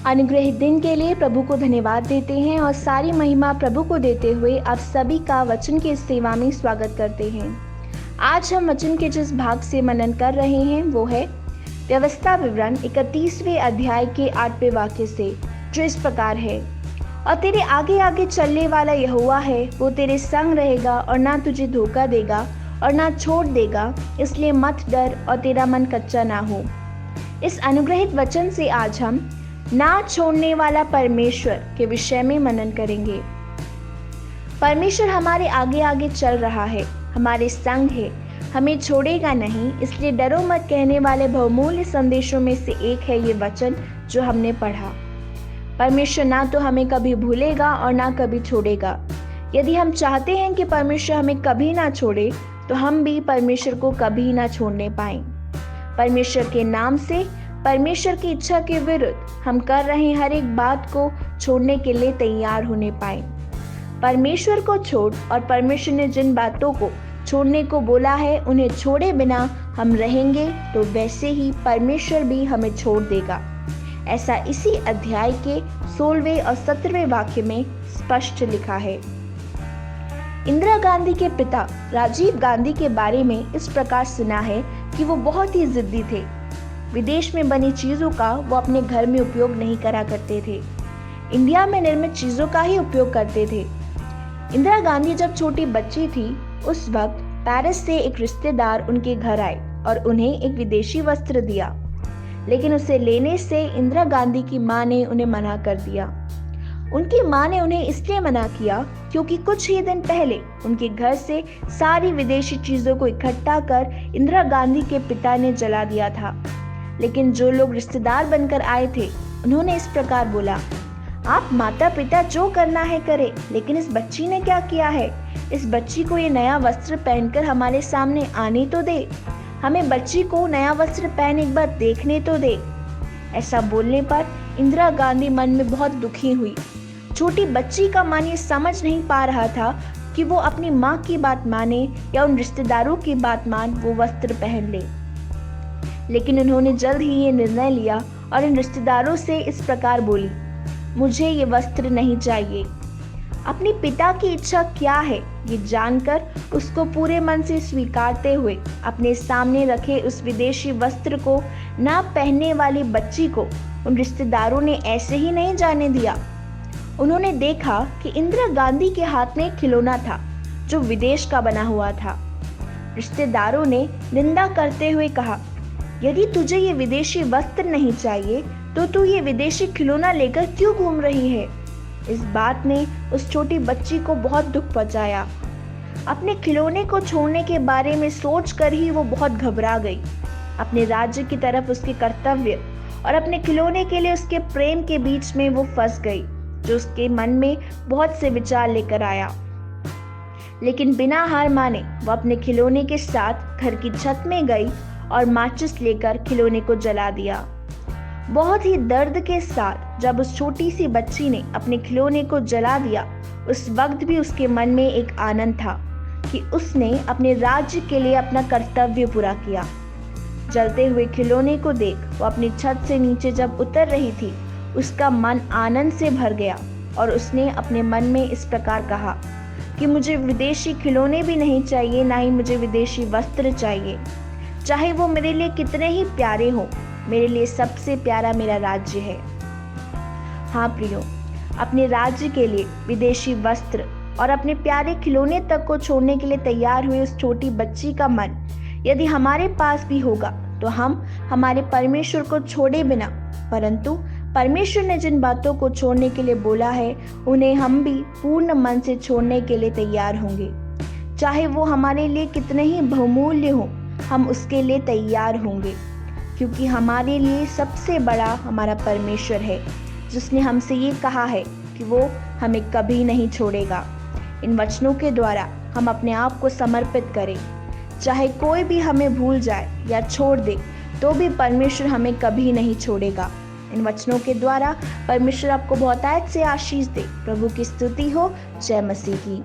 अनुग्रहित दिन के लिए प्रभु को धन्यवाद देते हैं और सारी महिमा प्रभु को देते हुए आप सभी का वचन की सेवा में स्वागत करते हैं। आज हम वचन के जिस भाग से मनन कर रहे हैं वो है व्यवस्था विवरण 31वें अध्याय के 8वें वाक्य से, जो इस प्रकार है। और तेरे आगे आगे चलने वाला यहोवा है, वो तेरे संग रहेगा और ना तुझे धोखा देगा और ना छोड़ देगा, इसलिए मत डर और तेरा मन कच्चा ना हो। इस अनुग्रहित वचन से आज हम ना छोड़ने वाला परमेश्वर के विषय में मनन करेंगे। परमेश्वर हमारे आगे आगे चल रहा है, हमारे संग है, हमें छोड़ेगा नहीं, इसलिए डरो मत कहने वाले बहुमूल्य संदेशों में से एक है ये वचन जो हमने पढ़ा। परमेश्वर ना तो हमें कभी भूलेगा और ना कभी छोड़ेगा। यदि हम चाहते हैं कि परमेश्वर हमें कभी ना छोड़े, तो हम भी परमेश्वर को कभी ना छोड़ने पाएं। परमेश्वर के नाम से, परमेश्वर की इच्छा के विरुद्ध हम कर रहे हर एक बात को छोड़ने के लिए तैयार होने पाए। परमेश्वर को छोड़ और परमेश्वर ने जिन बातों को छोड़ने को बोला है उन्हें छोड़े बिना हम रहेंगे तो वैसे ही परमेश्वर भी हमें छोड़ देगा। ऐसा इसी अध्याय के 16वें और 17वें वाक्य में स्पष्ट लिखा है। इंदिरा गांधी के पिता राजीव गांधी के बारे में इस प्रकार सुना है कि वो बहुत ही जिद्दी थे। विदेश में बनी चीजों का वो अपने घर में उपयोग नहीं करा करते थे, इंडिया में निर्मित चीजों का ही उपयोग करते थे। इंदिरा गांधी जब छोटी बच्ची थी, उस वक्त पेरिस से एक रिश्तेदार उनके घर आए और उन्हें एक विदेशी वस्त्र दिया, लेकिन उसे लेने से इंदिरा गांधी की मां ने उन्हें मना कर दिया। उनकी मां ने उन्हें इसलिए मना किया क्योंकि कुछ ही दिन पहले उनके घर से सारी विदेशी चीजों को इकट्ठा कर इंदिरा गांधी के पिता ने जला दिया था। लेकिन जो लोग रिश्तेदार बनकर आए थे, उन्होंने इस प्रकार बोला, आप माता पिता जो करना है करें, लेकिन इस बच्ची ने क्या किया है? इस बच्ची को ये नया वस्त्र पहनकर हमारे सामने आने तो दे, हमें बच्ची को नया वस्त्र पहन एक बार देखने तो दे। ऐसा बोलने पर इंदिरा गांधी मन में बहुत दुखी हुई। छोटी बच्ची का मन ये समझ नहीं पा रहा था कि वो अपनी माँ की बात माने या उन रिश्तेदारों की बात मान वो वस्त्र पहन ले। लेकिन उन्होंने जल्द ही ये निर्णय लिया और इन रिश्तेदारों से इस प्रकार बोली, मुझे ये वस्त्र नहीं चाहिए। अपने पिता की इच्छा क्या है ये जानकर उसको पूरे मन से स्वीकारते हुए अपने सामने रखे उस विदेशी वस्त्र को ना पहनने वाली बच्ची को उन रिश्तेदारों ने ऐसे ही नहीं जाने दिया। उन्होंने देखा कि इंदिरा गांधी के हाथ में एक खिलौना था जो विदेश का बना हुआ था। रिश्तेदारों ने निंदा करते हुए कहा, यदि तुझे ये विदेशी वस्त्र नहीं चाहिए तो तू ये विदेशी खिलौना लेकर क्यों घूम रही है? इस बात ने उस छोटी बच्ची को बहुत दुख पहुंचाया। अपने खिलौने को छोड़ने के बारे में सोचकर ही वो बहुत घबरा गई। अपने राज्य की तरफ उसके कर्तव्य और अपने खिलौने के लिए उसके प्रेम के बीच में वो फंस गई, जो उसके मन में बहुत से विचार लेकर आया। लेकिन बिना हार माने वो अपने खिलौने के साथ घर की छत में गई और माचिस लेकर खिलौने को जला दिया। बहुत ही दर्द के साथ जब उस छोटी सी बच्ची ने अपने खिलौने को जला दिया, उस वक्त भी उसके मन में एक आनंद था कि उसने अपने राज्य के लिए अपना कर्तव्य पूरा किया। जलते हुए खिलौने को देख वो अपनी छत से नीचे जब उतर रही थी, उसका मन आनंद से भर गया और उसने अपने मन में इस प्रकार कहा कि मुझे विदेशी खिलौने भी नहीं चाहिए, ना ही मुझे विदेशी वस्त्र चाहिए। चाहे वो मेरे लिए कितने ही प्यारे हों, मेरे लिए सबसे प्यारा मेरा राज्य है। हाँ प्रियो, अपने राज्य के लिए विदेशी वस्त्र और अपने प्यारे खिलौने तक को छोड़ने के लिए तैयार हुई उस छोटी बच्ची का मन यदि हमारे पास भी होगा तो हम हमारे परमेश्वर को छोड़े बिना, परंतु परमेश्वर ने जिन बातों को छोड़ने के लिए बोला है उन्हें हम भी पूर्ण मन से छोड़ने के लिए तैयार होंगे। चाहे वो हमारे लिए कितने ही बहुमूल्य हो, हम उसके लिए तैयार होंगे, क्योंकि हमारे लिए सबसे बड़ा हमारा परमेश्वर है, जिसने हमसे ये कहा है कि वो हमें कभी नहीं छोड़ेगा। इन वचनों के द्वारा हम अपने आप को समर्पित करें। चाहे कोई भी हमें भूल जाए या छोड़ दे, तो भी परमेश्वर हमें कभी नहीं छोड़ेगा। इन वचनों के द्वारा परमेश्वर आपको बहुतायत से आशीष दे। प्रभु की स्तुति हो। जय मसीह की।